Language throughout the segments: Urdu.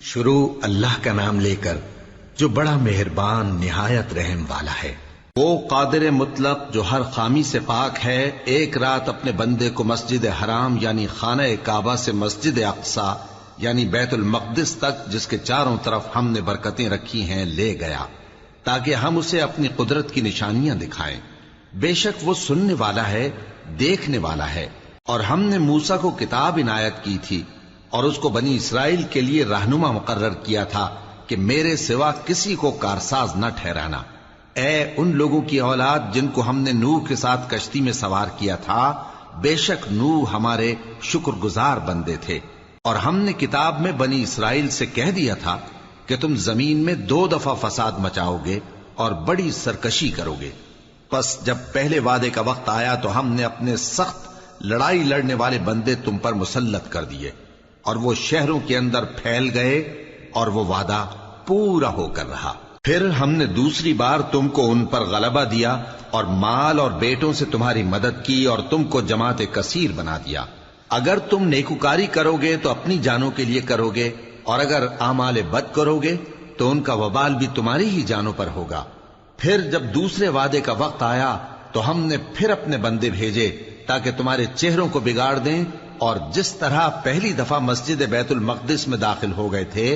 شروع اللہ کا نام لے کر جو بڑا مہربان نہایت رحم والا ہے۔ وہ قادر مطلق جو ہر خامی سے پاک ہے، ایک رات اپنے بندے کو مسجد حرام یعنی خانہ کعبہ سے مسجد اقصی یعنی بیت المقدس تک، جس کے چاروں طرف ہم نے برکتیں رکھی ہیں، لے گیا تاکہ ہم اسے اپنی قدرت کی نشانیاں دکھائیں۔ بے شک وہ سننے والا ہے، دیکھنے والا ہے۔ اور ہم نے موسیٰ کو کتاب عنایت کی تھی اور اس کو بنی اسرائیل کے لیے رہنما مقرر کیا تھا کہ میرے سوا کسی کو کارساز نہ ٹھہرانا۔ اے ان لوگوں کی اولاد جن کو ہم نے نوح کے ساتھ کشتی میں سوار کیا تھا، بے شک نوح ہمارے شکر گزار بندے تھے۔ اور ہم نے کتاب میں بنی اسرائیل سے کہہ دیا تھا کہ تم زمین میں 2 دفعہ فساد مچاؤ گے اور بڑی سرکشی کرو گے۔ پس جب پہلے وعدے کا وقت آیا تو ہم نے اپنے سخت لڑائی لڑنے والے بندے تم پر مسلط کر دیے، اور وہ شہروں کے اندر پھیل گئے، اور وہ وعدہ پورا ہو کر رہا۔ پھر ہم نے دوسری بار تم کو ان پر غلبہ دیا اور مال اور بیٹوں سے تمہاری مدد کی اور تم کو جماعت کثیر بنا دیا۔ اگر تم نیکوکاری کرو گے تو اپنی جانوں کے لیے کرو گے، اور اگر اعمال بد کرو گے تو ان کا وبال بھی تمہاری ہی جانوں پر ہوگا۔ پھر جب دوسرے وعدے کا وقت آیا تو ہم نے پھر اپنے بندے بھیجے تاکہ تمہارے چہروں کو بگاڑ دیں، اور جس طرح پہلی دفعہ مسجد بیت المقدس میں داخل ہو گئے تھے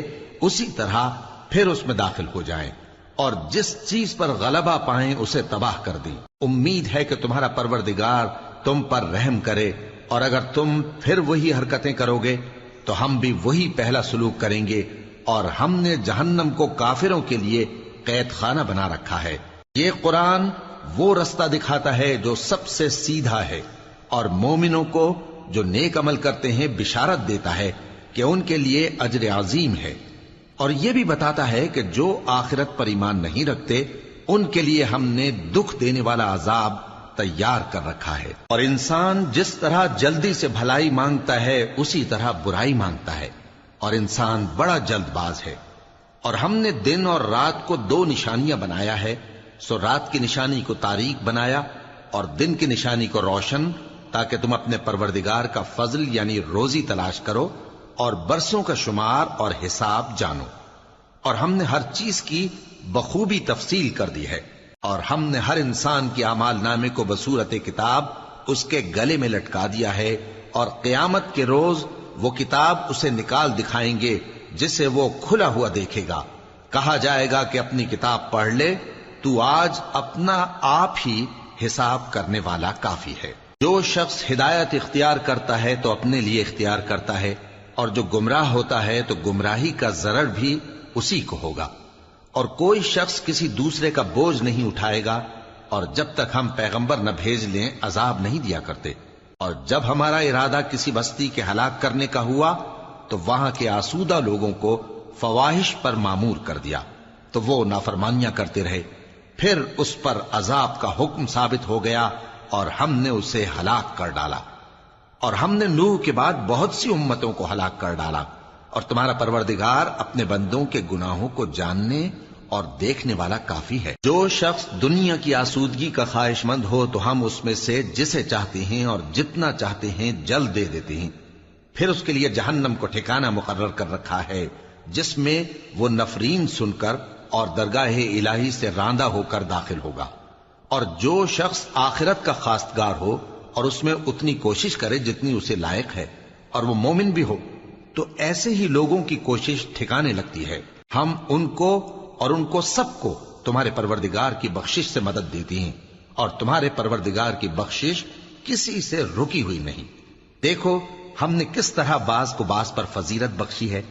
اسی طرح پھر اس میں داخل ہو جائیں، اور جس چیز پر غلبہ پائیں اسے تباہ کر دیں۔ امید ہے کہ تمہارا پروردگار تم پر رحم کرے، اور اگر تم پھر وہی حرکتیں کرو گے تو ہم بھی وہی پہلا سلوک کریں گے، اور ہم نے جہنم کو کافروں کے لیے قید خانہ بنا رکھا ہے۔ یہ قرآن وہ رستہ دکھاتا ہے جو سب سے سیدھا ہے، اور مومنوں کو جو نیک عمل کرتے ہیں بشارت دیتا ہے کہ ان کے لیے اجر عظیم ہے، اور یہ بھی بتاتا ہے کہ جو آخرت پر ایمان نہیں رکھتے ان کے لیے ہم نے دکھ دینے والا عذاب تیار کر رکھا ہے۔ اور انسان جس طرح جلدی سے بھلائی مانگتا ہے اسی طرح برائی مانگتا ہے، اور انسان بڑا جلد باز ہے۔ اور ہم نے دن اور رات کو 2 نشانیاں بنایا ہے، سو رات کی نشانی کو تاریک بنایا اور دن کی نشانی کو روشن، تاکہ تم اپنے پروردگار کا فضل یعنی روزی تلاش کرو اور برسوں کا شمار اور حساب جانو۔ اور ہم نے ہر چیز کی بخوبی تفصیل کر دی ہے، اور ہم نے ہر انسان کی اعمال نامے کو بصورت کتاب اس کے گلے میں لٹکا دیا ہے، اور قیامت کے روز وہ کتاب اسے نکال دکھائیں گے جسے وہ کھلا ہوا دیکھے گا۔ کہا جائے گا کہ اپنی کتاب پڑھ لے، تو آج اپنا آپ ہی حساب کرنے والا کافی ہے۔ جو شخص ہدایت اختیار کرتا ہے تو اپنے لیے اختیار کرتا ہے، اور جو گمراہ ہوتا ہے تو گمراہی کا ضرر بھی اسی کو ہوگا۔ اور کوئی شخص کسی دوسرے کا بوجھ نہیں اٹھائے گا، اور جب تک ہم پیغمبر نہ بھیج لیں عذاب نہیں دیا کرتے۔ اور جب ہمارا ارادہ کسی بستی کے ہلاک کرنے کا ہوا تو وہاں کے آسودہ لوگوں کو فواحش پر مامور کر دیا، تو وہ نافرمانیاں کرتے رہے۔ پھر اس پر عذاب کا حکم ثابت ہو گیا اور ہم نے اسے ہلاک کر ڈالا۔ اور ہم نے نوح کے بعد بہت سی امتوں کو ہلاک کر ڈالا، اور تمہارا پروردگار اپنے بندوں کے گناہوں کو جاننے اور دیکھنے والا کافی ہے۔ جو شخص دنیا کی آسودگی کا خواہش مند ہو تو ہم اس میں سے جسے چاہتے ہیں اور جتنا چاہتے ہیں جلد دے دیتے ہیں۔ پھر اس کے لیے جہنم کو ٹھکانہ مقرر کر رکھا ہے، جس میں وہ نفرین سن کر اور درگاہ الہی سے راندہ ہو کر داخل ہوگا۔ اور جو شخص آخرت کا خواستگار ہو اور اس میں اتنی کوشش کرے جتنی اسے لائق ہے، اور وہ مومن بھی ہو، تو ایسے ہی لوگوں کی کوشش ٹھکانے لگتی ہے۔ ہم ان کو اور ان کو سب کو تمہارے پروردگار کی بخشش سے مدد دیتی ہیں، اور تمہارے پروردگار کی بخشش کسی سے رکی ہوئی نہیں۔ دیکھو ہم نے کس طرح بعض کو بعض پر فضیلت بخشی ہے،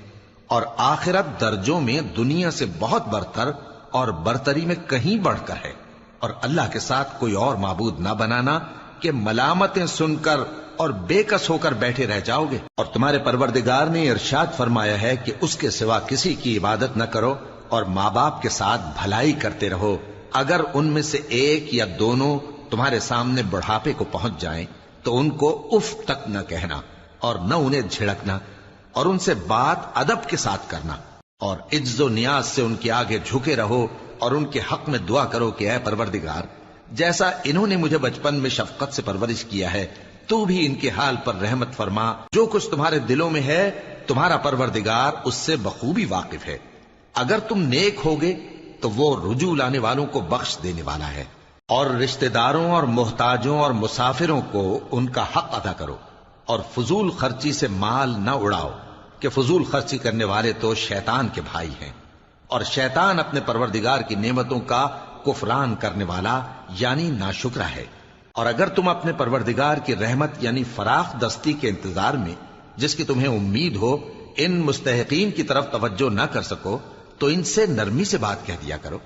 اور آخرت درجوں میں دنیا سے بہت برتر اور برتری میں کہیں بڑھ کر ہے۔ اور اللہ کے ساتھ کوئی اور معبود نہ بنانا کہ ملامتیں سن کر اور بے کس ہو کر بیٹھے رہ جاؤ گے۔ اور تمہارے پروردگار نے ارشاد فرمایا ہے کہ اس کے سوا کسی کی عبادت نہ کرو، اور ماں باپ کے ساتھ بھلائی کرتے رہو۔ اگر ان میں سے ایک یا دونوں تمہارے سامنے بڑھاپے کو پہنچ جائیں تو ان کو اف تک نہ کہنا، اور نہ انہیں جھڑکنا، اور ان سے بات ادب کے ساتھ کرنا، اور عجز و نیاز سے ان کے آگے جھکے رہو، اور ان کے حق میں دعا کرو کہ اے پروردگار، جیسا انہوں نے مجھے بچپن میں شفقت سے پرورش کیا ہے، تو بھی ان کے حال پر رحمت فرما۔ جو کچھ تمہارے دلوں میں ہے تمہارا پروردگار اس سے بخوبی واقف ہے۔ اگر تم نیک ہوگے تو وہ رجوع لانے والوں کو بخش دینے والا ہے۔ اور رشتہ داروں اور محتاجوں اور مسافروں کو ان کا حق ادا کرو، اور فضول خرچی سے مال نہ اڑاؤ، کہ فضول خرچی کرنے والے تو شیطان کے بھائی ہیں، اور شیطان اپنے پروردگار کی نعمتوں کا کفران کرنے والا یعنی ناشکرا ہے۔ اور اگر تم اپنے پروردگار کی رحمت یعنی فراخ دستی کے انتظار میں، جس کی تمہیں امید ہو، ان مستحقین کی طرف توجہ نہ کر سکو تو ان سے نرمی سے بات کہہ دیا کرو،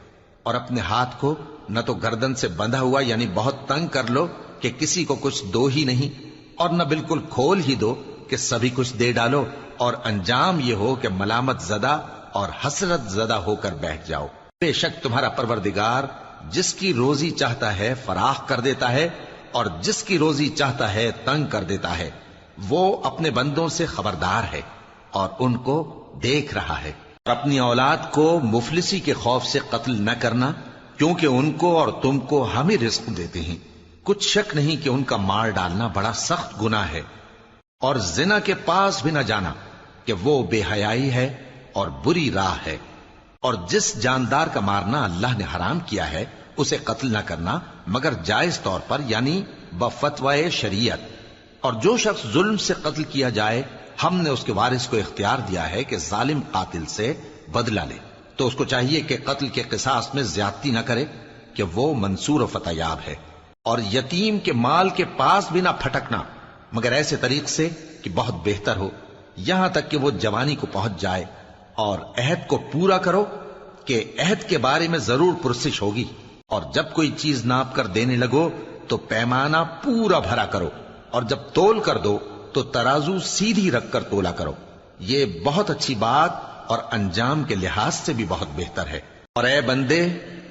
اور اپنے ہاتھ کو نہ تو گردن سے بندھا ہوا یعنی بہت تنگ کر لو کہ کسی کو کچھ دو ہی نہیں، اور نہ بالکل کھول ہی دو کہ سبھی کچھ دے ڈالو، اور انجام یہ ہو کہ ملامت زدہ اور حسرت زدہ ہو کر بیٹھ جاؤ۔ بے شک تمہارا پروردگار جس کی روزی چاہتا ہے فراخ کر دیتا ہے، اور جس کی روزی چاہتا ہے تنگ کر دیتا ہے۔ وہ اپنے بندوں سے خبردار ہے اور ان کو دیکھ رہا ہے۔ اور اپنی اولاد کو مفلسی کے خوف سے قتل نہ کرنا، کیونکہ ان کو اور تم کو ہم ہی رزق دیتے ہیں۔ کچھ شک نہیں کہ ان کا مار ڈالنا بڑا سخت گناہ ہے۔ اور زنا کے پاس بھی نہ جانا، کہ وہ بے حیائی ہے اور بری راہ ہے۔ اور جس جاندار کا مارنا اللہ نے حرام کیا ہے اسے قتل نہ کرنا مگر جائز طور پر یعنی بفتوائے شریعت۔ اور جو شخص ظلم سے قتل کیا جائے، ہم نے اس کے وارث کو اختیار دیا ہے کہ ظالم قاتل سے بدلہ لے، تو اس کو چاہیے کہ قتل کے قصاص میں زیادتی نہ کرے، کہ وہ منصور و فتح یاب ہے۔ اور یتیم کے مال کے پاس بھی نہ پھٹکنا مگر ایسے طریق سے کہ بہت بہتر ہو، یہاں تک کہ وہ جوانی کو پہنچ جائے۔ اور عہد کو پورا کرو، کہ عہد کے بارے میں ضرور پرسش ہوگی۔ اور جب کوئی چیز ناپ کر دینے لگو تو پیمانہ پورا بھرا کرو، اور جب تول کر دو تو ترازو سیدھی رکھ کر تولا کرو، یہ بہت اچھی بات اور انجام کے لحاظ سے بھی بہت بہتر ہے۔ اور اے بندے،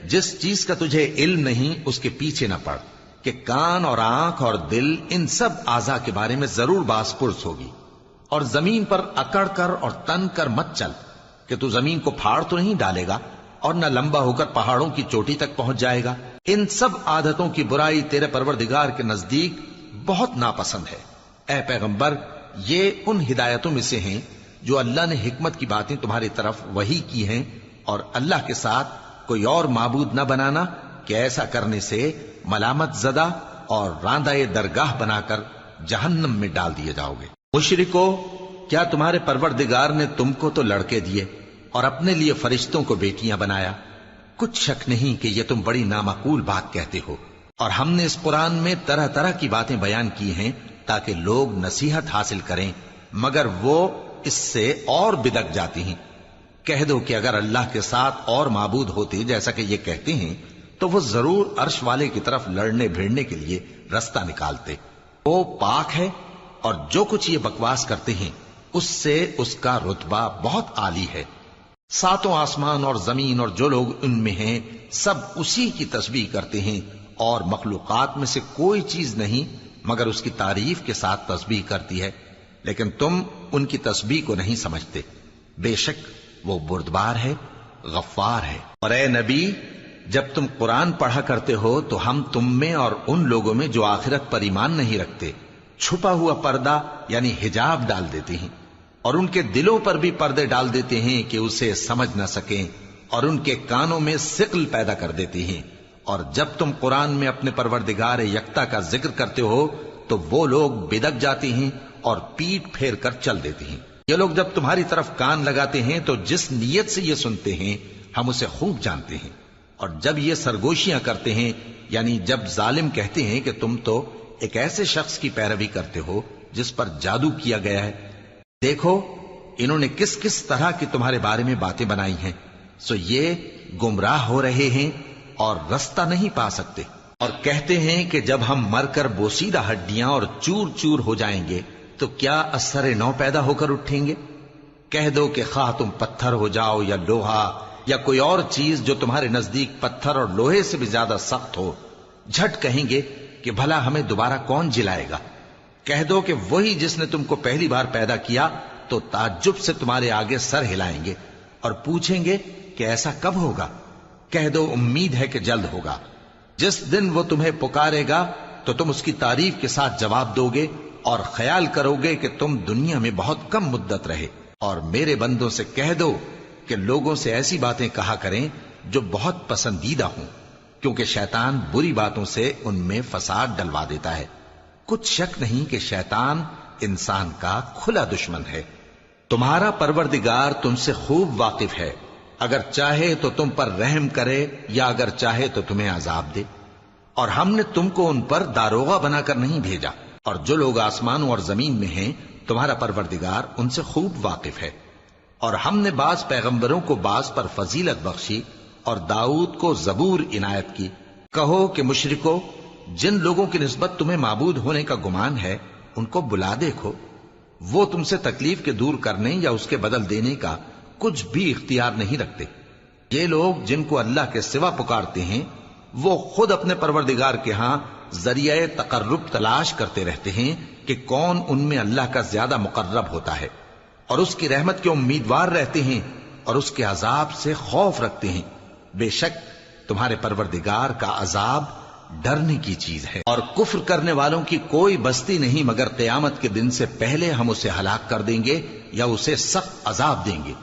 جس چیز کا تجھے علم نہیں اس کے پیچھے نہ پڑ، کہ کان اور آنکھ اور دل ان سب اعضاء کے بارے میں ضرور باز پرس ہوگی۔ اور زمین پر اکڑ کر اور تن کر مت چل، کہ تو زمین کو پھاڑ تو نہیں ڈالے گا، اور نہ لمبا ہو کر پہاڑوں کی چوٹی تک پہنچ جائے گا۔ ان سب عادتوں کی برائی تیرے پروردگار کے نزدیک بہت ناپسند ہے۔ اے پیغمبر، یہ ان ہدایتوں میں سے ہیں جو اللہ نے حکمت کی باتیں تمہاری طرف وحی کی ہیں، اور اللہ کے ساتھ کوئی اور معبود نہ بنانا، کہ ایسا کرنے سے ملامت زدہ اور راندہ درگاہ بنا کر جہنم میں ڈال دیے جاؤ گے۔ مشرکو، کیا تمہارے پروردگار نے تم کو تو لڑکے دیے اور اپنے لیے فرشتوں کو بیٹیاں بنایا؟ کچھ شک نہیں کہ یہ تم بڑی نامعقول بات کہتے ہو، اور ہم نے اس قرآن میں طرح طرح کی باتیں بیان کی ہیں تاکہ لوگ نصیحت حاصل کریں، مگر وہ اس سے اور بدک جاتی ہیں۔ کہہ دو کہ اگر اللہ کے ساتھ اور معبود ہوتے جیسا کہ یہ کہتے ہیں تو وہ ضرور عرش والے کی طرف لڑنے بھیڑنے کے لیے رستہ نکالتے۔ وہ پاک ہے، اور جو کچھ یہ بکواس کرتے ہیں اس سے اس کا رتبہ بہت عالی ہے۔ ساتوں آسمان اور زمین اور جو لوگ ان میں ہیں سب اسی کی تسبیح کرتے ہیں، اور مخلوقات میں سے کوئی چیز نہیں مگر اس کی تعریف کے ساتھ تسبیح کرتی ہے، لیکن تم ان کی تسبیح کو نہیں سمجھتے۔ بے شک وہ بردبار ہے، غفار ہے۔ اور اے نبی، جب تم قرآن پڑھا کرتے ہو تو ہم تم میں اور ان لوگوں میں جو آخرت پر ایمان نہیں رکھتے چھپا ہوا پردہ یعنی حجاب ڈال دیتے ہیں، اور ان کے دلوں پر بھی پردے ڈال دیتے ہیں کہ اسے سمجھ نہ سکیں، اور ان کے کانوں میں ثقل پیدا کر دیتے ہیں۔ اور جب تم قرآن میں اپنے پروردگار یکتا کا ذکر کرتے ہو تو وہ لوگ بدک جاتے ہیں اور پیٹ پھیر کر چل دیتے ہیں۔ یہ لوگ جب تمہاری طرف کان لگاتے ہیں تو جس نیت سے یہ سنتے ہیں ہم اسے خوب جانتے ہیں، اور جب یہ سرگوشیاں کرتے ہیں یعنی جب ظالم کہتے ہیں کہ تم تو ایک ایسے شخص کی پیروی کرتے ہو جس پر جادو کیا گیا ہے، دیکھو انہوں نے کس کس طرح کی تمہارے بارے میں باتیں بنائی ہیں، سو یہ گمراہ ہو رہے ہیں اور رستہ نہیں پا سکتے۔ اور کہتے ہیں کہ جب ہم مر کر بوسیدہ ہڈیاں اور چور چور ہو جائیں گے تو کیا اثر نو پیدا ہو کر اٹھیں گے؟ کہہ دو کہ خواہ تم پتھر ہو جاؤ یا لوہا یا کوئی اور چیز جو تمہارے نزدیک پتھر اور لوہے سے بھی زیادہ سخت ہو، جھٹ کہیں گے کہ بھلا ہمیں دوبارہ کون جلائے گا؟ کہہ دو کہ وہی جس نے تم کو پہلی بار پیدا کیا تو تعجب سے تمہارے آگے سر ہلائیں گے اور پوچھیں گے کہ ایسا کب ہوگا؟ کہہ دو امید ہے کہ جلد ہوگا۔ جس دن وہ تمہیں پکارے گا تو تم اس کی تعریف کے ساتھ جواب دو گے اور خیال کرو گے کہ تم دنیا میں بہت کم مدت رہے۔ اور میرے بندوں سے کہہ دو کہ لوگوں سے ایسی باتیں کہا کریں جو بہت پسندیدہ ہوں، کیونکہ شیطان بری باتوں سے ان میں فساد ڈلوا دیتا ہے۔ کچھ شک نہیں کہ شیطان انسان کا کھلا دشمن ہے۔ تمہارا پروردگار تم سے خوب واقف ہے، اگر چاہے تو تم پر رحم کرے یا اگر چاہے تو تمہیں عذاب دے۔ اور ہم نے تم کو ان پر داروغہ بنا کر نہیں بھیجا، اور جو لوگ آسمانوں اور زمین میں ہیں تمہارا پروردگار ان سے خوب واقف ہے۔ اور ہم نے بعض پیغمبروں کو بعض پر فضیلت بخشی اور داؤد کو زبور عنایت کی۔ کہو کہ مشرکو، جن لوگوں کی نسبت تمہیں معبود ہونے کا گمان ہے ان کو بلا دیکھو، وہ تم سے تکلیف کے دور کرنے یا اس کے بدل دینے کا کچھ بھی اختیار نہیں رکھتے۔ یہ لوگ جن کو اللہ کے سوا پکارتے ہیں وہ خود اپنے پروردگار کے ہاں ذریعہ تقرب تلاش کرتے رہتے ہیں کہ کون ان میں اللہ کا زیادہ مقرب ہوتا ہے، اور اس کی رحمت کے امیدوار رہتے ہیں اور اس کے عذاب سے خوف رکھتے ہیں۔ بے شک تمہارے پروردگار کا عذاب ڈرنے کی چیز ہے، اور کفر کرنے والوں کی کوئی بستی نہیں مگر قیامت کے دن سے پہلے ہم اسے ہلاک کر دیں گے یا اسے سخت عذاب دیں گے۔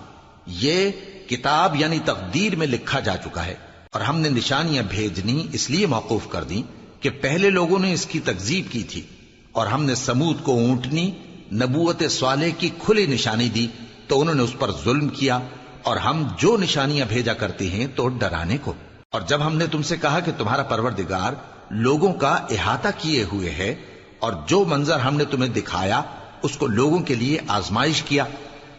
یہ کتاب یعنی تقدیر میں لکھا جا چکا ہے، اور ہم نے نشانیاں بھیجنی اس لیے موقوف کر دیں کہ پہلے لوگوں نے اس کی تکذیب کی تھی، اور ہم نے سمود کو اونٹنی نبوت صالح کی کھلی نشانی دی تو انہوں نے اس پر ظلم کیا، اور ہم جو نشانیاں بھیجا کرتے ہیں تو ڈرانے کو۔ اور جب ہم نے تم سے کہا کہ تمہارا پروردگار لوگوں کا احاطہ کیے ہوئے ہے، اور جو منظر ہم نے تمہیں دکھایا اس کو لوگوں کے لیے آزمائش کیا،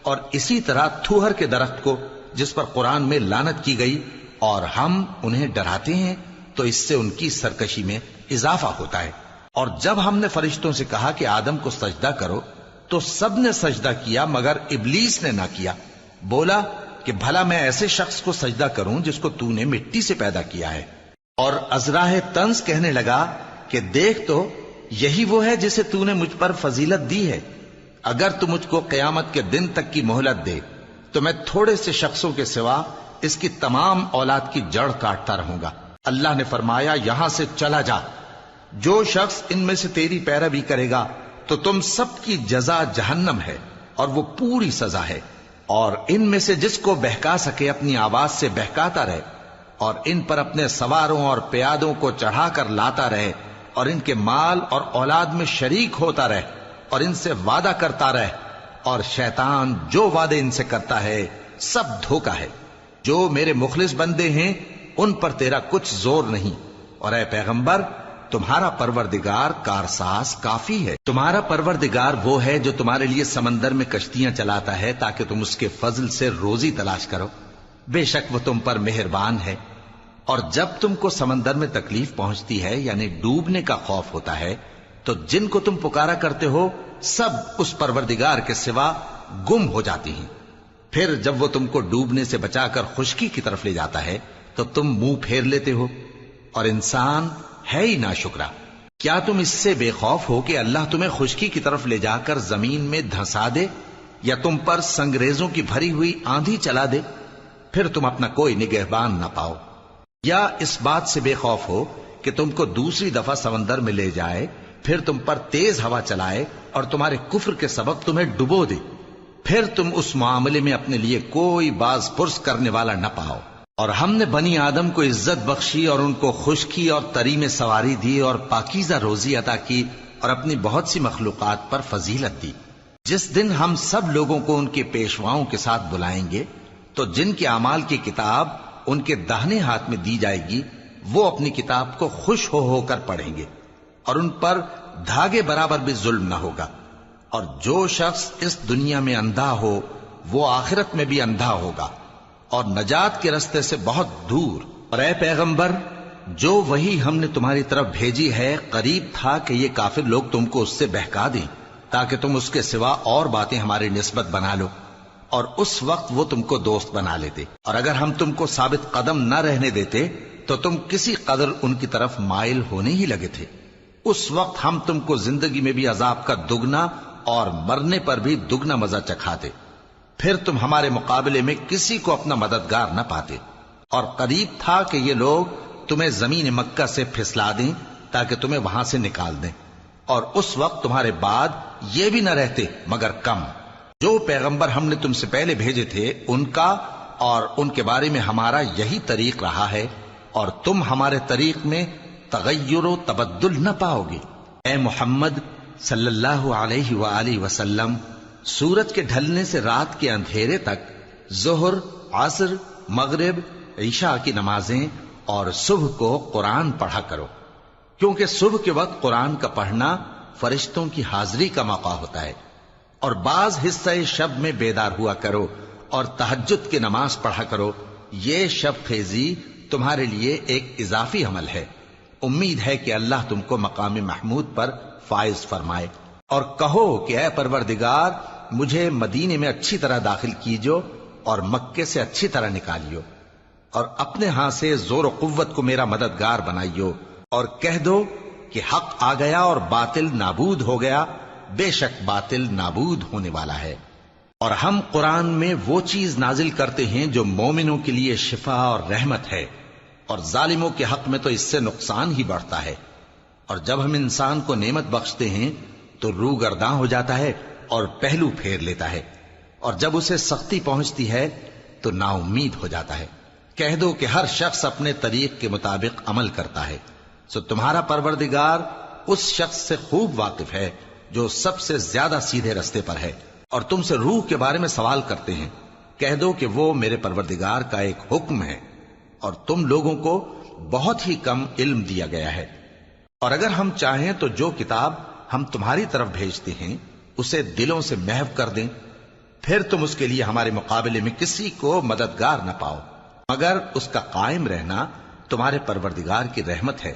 اور اسی طرح تھوہر کے درخت کو جس پر قرآن میں لعنت کی گئی، اور ہم انہیں ڈراتے ہیں تو اس سے ان کی سرکشی میں اضافہ ہوتا ہے۔ اور جب ہم نے فرشتوں سے کہا کہ آدم کو سجدہ کرو تو سب نے سجدہ کیا مگر ابلیس نے نہ کیا، بولا کہ بھلا میں ایسے شخص کو سجدہ کروں جس کو تو نے مٹی سے پیدا کیا ہے۔ اور ازراہ طنز کہنے لگا کہ دیکھ تو یہی وہ ہے جسے تو نے مجھ پر فضیلت دی ہے، اگر تو مجھ کو قیامت کے دن تک کی مہلت دے تو میں تھوڑے سے شخصوں کے سوا اس کی تمام اولاد کی جڑ کاٹتا رہوں گا۔ اللہ نے فرمایا یہاں سے چلا جا، جو شخص ان میں سے تیری پیروی کرے گا تو تم سب کی جزا جہنم ہے اور وہ پوری سزا ہے، اور ان میں سے جس کو بہکا سکے اپنی آواز سے بہکاتا رہے، اور ان پر اپنے سواروں اور پیادوں کو چڑھا کر لاتا رہے، اور ان کے مال اور اولاد میں شریک ہوتا رہے، اور ان سے وعدہ کرتا رہے، اور شیطان جو وعدے ان سے کرتا ہے سب دھوکہ ہے۔ جو میرے مخلص بندے ہیں ان پر تیرا کچھ زور نہیں، اور اے پیغمبر تمہارا پروردگار کارساز کافی ہے۔ تمہارا پروردگار وہ ہے جو تمہارے لیے سمندر میں کشتیاں چلاتا ہے تاکہ تم اس کے فضل سے روزی تلاش کرو، بے شک وہ تم پر مہربان ہے۔ اور جب تم کو سمندر میں تکلیف پہنچتی ہے یعنی ڈوبنے کا خوف ہوتا ہے تو جن کو تم پکارا کرتے ہو سب اس پروردگار کے سوا گم ہو جاتی ہیں۔ پھر جب وہ تم کو ڈوبنے سے بچا کر خشکی کی طرف لے جاتا ہے تو تم منہ پھیر لیتے ہو، اور انسان ہے ہی ناشکرا۔ کیا تم اس سے بے خوف ہو کہ اللہ تمہیں خشکی کی طرف لے جا کر زمین میں دھنسا دے، یا تم پر سنگریزوں کی بھری ہوئی آندھی چلا دے، پھر تم اپنا کوئی نگہبان نہ پاؤ؟ یا اس بات سے بے خوف ہو کہ تم کو دوسری دفعہ سمندر میں لے جائے، پھر تم پر تیز ہوا چلائے اور تمہارے کفر کے سبب تمہیں ڈبو دے، پھر تم اس معاملے میں اپنے لیے کوئی باز پرس کرنے والا نہ پاؤ۔ اور ہم نے بنی آدم کو عزت بخشی اور ان کو خشکی اور تری میں سواری دی اور پاکیزہ روزی عطا کی اور اپنی بہت سی مخلوقات پر فضیلت دی۔ جس دن ہم سب لوگوں کو ان کے پیشواؤں کے ساتھ بلائیں گے تو جن کے اعمال کی کتاب ان کے داہنے ہاتھ میں دی جائے گی وہ اپنی کتاب کو خوش ہو کر پڑھیں گے، اور ان پر دھاگے برابر بھی ظلم نہ ہوگا۔ اور جو شخص اس دنیا میں اندھا ہو وہ آخرت میں بھی اندھا ہوگا اور نجات کے رستے سے بہت دور۔ اور اے پیغمبر جو وہی ہم نے تمہاری طرف بھیجی ہے قریب تھا کہ یہ کافر لوگ تم کو اس سے بہکا دیں تاکہ تم اس کے سوا اور باتیں ہماری نسبت بنا لو، اور اس وقت وہ تم کو دوست بنا لیتے، اور اگر ہم تم کو ثابت قدم نہ رہنے دیتے تو تم کسی قدر ان کی طرف مائل ہونے ہی لگے تھے۔ اس وقت ہم تم کو زندگی میں بھی عذاب کا دگنا اور مرنے پر بھی دگنا مزہ چکھاتے، پھر تم ہمارے مقابلے میں کسی کو اپنا مددگار نہ پاتے۔ اور قریب تھا کہ یہ لوگ تمہیں زمین مکہ سے پھسلا دیں تاکہ تمہیں وہاں سے نکال دیں، اور اس وقت تمہارے بعد یہ بھی نہ رہتے مگر کم۔ جو پیغمبر ہم نے تم سے پہلے بھیجے تھے ان کا اور ان کے بارے میں ہمارا یہی طریق رہا ہے، اور تم ہمارے طریق میں تغیر و تبدل نہ پاؤ گے۔ اے محمد صلی اللہ علیہ وآلہ وسلم، سورج کے ڈھلنے سے رات کے اندھیرے تک ظہر، عصر، مغرب، عشاء کی نمازیں اور صبح کو قرآن پڑھا کرو، کیونکہ صبح کے وقت قرآن کا پڑھنا فرشتوں کی حاضری کا موقع ہوتا ہے، اور بعض حصہ شب میں بیدار ہوا کرو اور تہجد کی نماز پڑھا کرو۔ یہ شب خیزی تمہارے لیے ایک اضافی عمل ہے۔ امید ہے کہ اللہ تم کو مقام محمود پر فائز فرمائے۔ اور کہو کہ اے پروردگار، مجھے مدینے میں اچھی طرح داخل کیجو اور مکے سے اچھی طرح نکالیو، اور اپنے ہاں سے زور و قوت کو میرا مددگار بنائیو، اور کہہ دو کہ حق آ گیا اور باطل نابود ہو گیا، بے شک باطل نابود ہونے والا ہے۔ اور ہم قرآن میں وہ چیز نازل کرتے ہیں جو مومنوں کے لیے شفا اور رحمت ہے، اور ظالموں کے حق میں تو اس سے نقصان ہی بڑھتا ہے۔ اور جب ہم انسان کو نعمت بخشتے ہیں تو روح گرداں ہو جاتا ہے اور پہلو پھیر لیتا ہے، اور جب اسے سختی پہنچتی ہے تو نا امید ہو جاتا ہے۔ کہہ دو کہ ہر شخص اپنے طریق کے مطابق عمل کرتا ہے، سو تمہارا پروردگار اس شخص سے خوب واقف ہے جو سب سے زیادہ سیدھے رستے پر ہے۔ اور تم سے روح کے بارے میں سوال کرتے ہیں، کہہ دو کہ وہ میرے پروردگار کا ایک حکم ہے، اور تم لوگوں کو بہت ہی کم علم دیا گیا ہے۔ اور اگر ہم چاہیں تو جو کتاب ہم تمہاری طرف بھیجتے ہیں اسے دلوں سے محو کر دیں، پھر تم اس کے لیے ہمارے مقابلے میں کسی کو مددگار نہ پاؤ، مگر اس کا قائم رہنا تمہارے پروردگار کی رحمت ہے،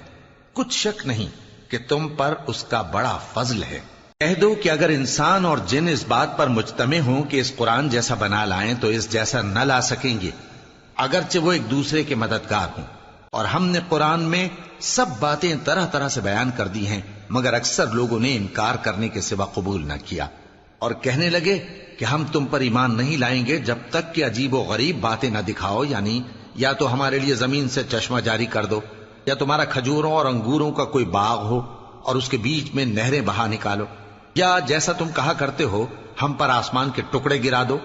کچھ شک نہیں کہ تم پر اس کا بڑا فضل ہے۔ کہہ دو کہ اگر انسان اور جن اس بات پر مجتمع ہوں کہ اس قرآن جیسا بنا لائیں تو اس جیسا نہ لا سکیں گے، اگرچہ وہ ایک دوسرے کے مددگار ہوں۔ اور ہم نے قرآن میں سب باتیں طرح طرح سے بیان کر دی ہیں، مگر اکثر لوگوں نے انکار کرنے کے سوا قبول نہ کیا، اور کہنے لگے کہ ہم تم پر ایمان نہیں لائیں گے جب تک کہ عجیب و غریب باتیں نہ دکھاؤ، یعنی یا تو ہمارے لیے زمین سے چشمہ جاری کر دو، یا تمہارا کھجوروں اور انگوروں کا کوئی باغ ہو اور اس کے بیچ میں نہریں بہا نکالو، یا جیسا تم کہا کرتے ہو ہم پر آسمان کے ٹکڑے گرا دو،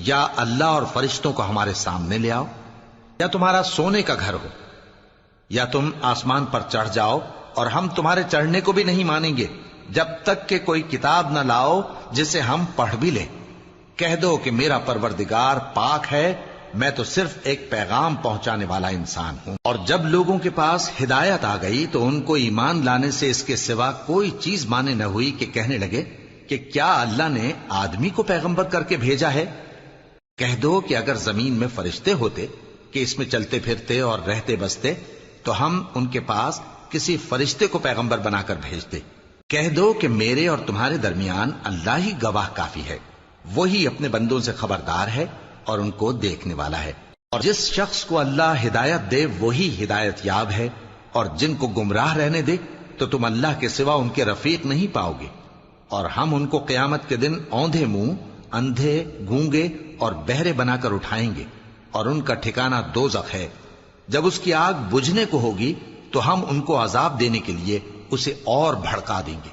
یا اللہ اور فرشتوں کو ہمارے سامنے لے آؤ، یا تمہارا سونے کا گھر ہو، یا تم آسمان پر چڑھ جاؤ، اور ہم تمہارے چڑھنے کو بھی نہیں مانیں گے جب تک کہ کوئی کتاب نہ لاؤ جسے ہم پڑھ بھی لیں۔ کہہ دو کہ میرا پروردگار پاک ہے، میں تو صرف ایک پیغام پہنچانے والا انسان ہوں۔ اور جب لوگوں کے پاس ہدایت آ گئی تو ان کو ایمان لانے سے اس کے سوا کوئی چیز مانے نہ ہوئی کہ کہنے لگے کہ کیا اللہ نے آدمی کو پیغمبر کر کے بھیجا ہے؟ کہہ دو کہ اگر زمین میں فرشتے ہوتے کہ اس میں چلتے پھرتے اور رہتے بستے تو ہم ان کے پاس کسی فرشتے کو پیغمبر بنا کر بھیجتے۔ کہہ دو کہ میرے اور تمہارے درمیان اللہ ہی گواہ کافی ہے، وہی اپنے بندوں سے خبردار ہے اور ان کو دیکھنے والا ہے۔ اور جس شخص کو اللہ ہدایت دے وہی ہدایت یاب ہے، اور جن کو گمراہ رہنے دے تو تم اللہ کے سوا ان کے رفیق نہیں پاؤ گے۔ اور ہم ان کو قیامت کے دن اوندھے منہ، اندھے، گونگے اور بہرے بنا کر اٹھائیں گے، اور ان کا ٹھکانہ دوزخ ہے۔ جب اس کی آگ بجھنے کو ہوگی تو ہم ان کو عذاب دینے کے لیے اسے اور بھڑکا دیں گے۔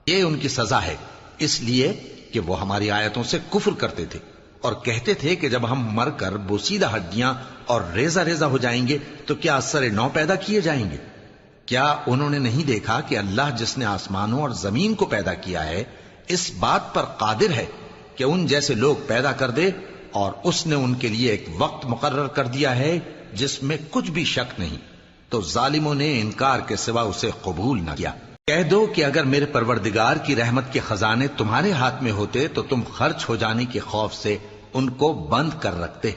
یہ ان کی سزا ہے، اس لیے کہ وہ ہماری آیتوں سے کفر کرتے تھے اور کہتے تھے کہ جب ہم مر کر بوسیدہ ہڈیاں اور ریزہ ریزہ ہو جائیں گے تو کیا اثر نو پیدا کیے جائیں گے؟ کیا انہوں نے نہیں دیکھا کہ اللہ جس نے آسمانوں اور زمین کو پیدا کیا ہے اس بات پر قادر ہے کہ ان جیسے لوگ پیدا کر دے، اور اس نے ان کے لیے ایک وقت مقرر کر دیا ہے جس میں کچھ بھی شک نہیں، تو ظالموں نے انکار کے سوا اسے قبول نہ کیا۔ کہہ دو کہ اگر میرے پروردگار کی رحمت کے خزانے تمہارے ہاتھ میں ہوتے تو تم خرچ ہو جانے کے خوف سے ان کو بند کر رکھتے،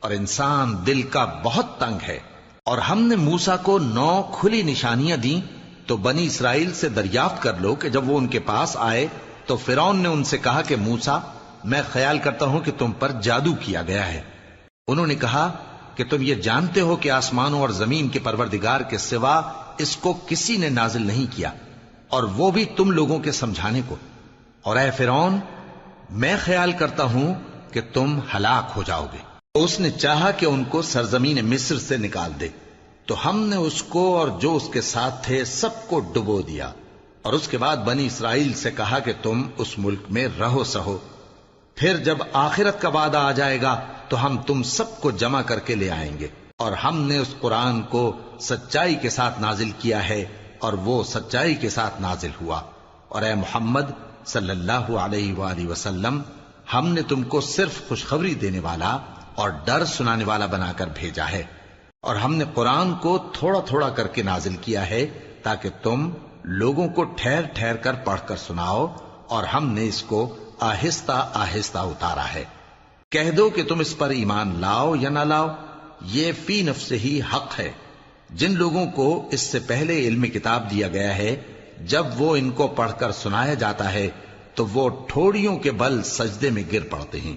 اور انسان دل کا بہت تنگ ہے۔ اور ہم نے موسیٰ کو 9 کھلی نشانیاں دیں تو بنی اسرائیل سے دریافت کر لو کہ جب وہ ان کے پاس آئے تو فرعون نے ان سے کہا کہ موسیٰ، میں خیال کرتا ہوں کہ تم پر جادو کیا گیا ہے۔ انہوں نے کہا کہ تم یہ جانتے ہو کہ آسمانوں اور زمین کے پروردگار کے سوا اس کو کسی نے نازل نہیں کیا، اور وہ بھی تم لوگوں کے سمجھانے کو۔ اور اے فرعون، میں خیال کرتا ہوں کہ تم ہلاک ہو جاؤ گے۔ اس نے چاہا کہ ان کو سرزمین مصر سے نکال دے، تو ہم نے اس کو اور جو اس کے ساتھ تھے سب کو ڈبو دیا، اور اس کے بعد بنی اسرائیل سے کہا کہ تم اس ملک میں رہو سہو، پھر جب آخرت کا وعدہ آ جائے گا تو ہم تم سب کو جمع کر کے لے آئیں گے، اور ہم نے اس قرآن کو سچائی کے ساتھ نازل کیا ہے اور وہ سچائی کے ساتھ نازل ہوا۔ اور اے محمد صلی اللہ علیہ وآلہ وسلم، ہم نے تم کو صرف خوشخبری دینے والا اور ڈر سنانے والا بنا کر بھیجا ہے، اور ہم نے قرآن کو تھوڑا تھوڑا کر کے نازل کیا ہے تاکہ تم لوگوں کو ٹھہر ٹھہر کر پڑھ کر سناؤ، اور ہم نے اس کو آہستہ آہستہ اتارا ہے۔ کہہ دو کہ تم اس پر ایمان لاؤ یا نہ لاؤ، یہ فی نفس ہی حق ہے۔ جن لوگوں کو اس سے پہلے علم کتاب دیا گیا ہے، جب وہ ان کو پڑھ کر سنایا جاتا ہے تو وہ ٹھوڑیوں کے بل سجدے میں گر پڑتے ہیں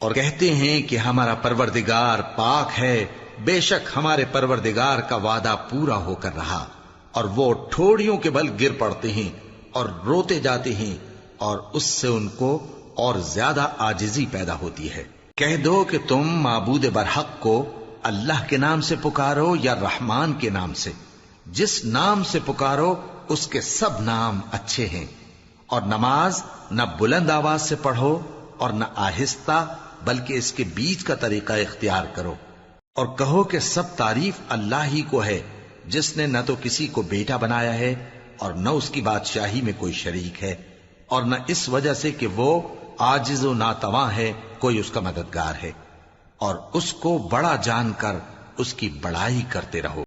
اور کہتے ہیں کہ ہمارا پروردگار پاک ہے، بے شک ہمارے پروردگار کا وعدہ پورا ہو کر رہا، اور وہ ٹھوڑیوں کے بل گر پڑتے ہیں اور روتے جاتے ہیں، اور اس سے ان کو اور زیادہ عاجزی پیدا ہوتی ہے۔ کہہ دو کہ تم معبود برحق کو اللہ کے نام سے پکارو یا رحمان کے نام سے، جس نام سے پکارو اس کے سب نام اچھے ہیں، اور نماز نہ بلند آواز سے پڑھو اور نہ آہستہ، بلکہ اس کے بیچ کا طریقہ اختیار کرو، اور کہو کہ سب تعریف اللہ ہی کو ہے، جس نے نہ تو کسی کو بیٹا بنایا ہے اور نہ اس کی بادشاہی میں کوئی شریک ہے، اور نہ اس وجہ سے کہ وہ عاجز و ناتواں ہے کوئی اس کا مددگار ہے، اور اس کو بڑا جان کر اس کی بڑائی کرتے رہو۔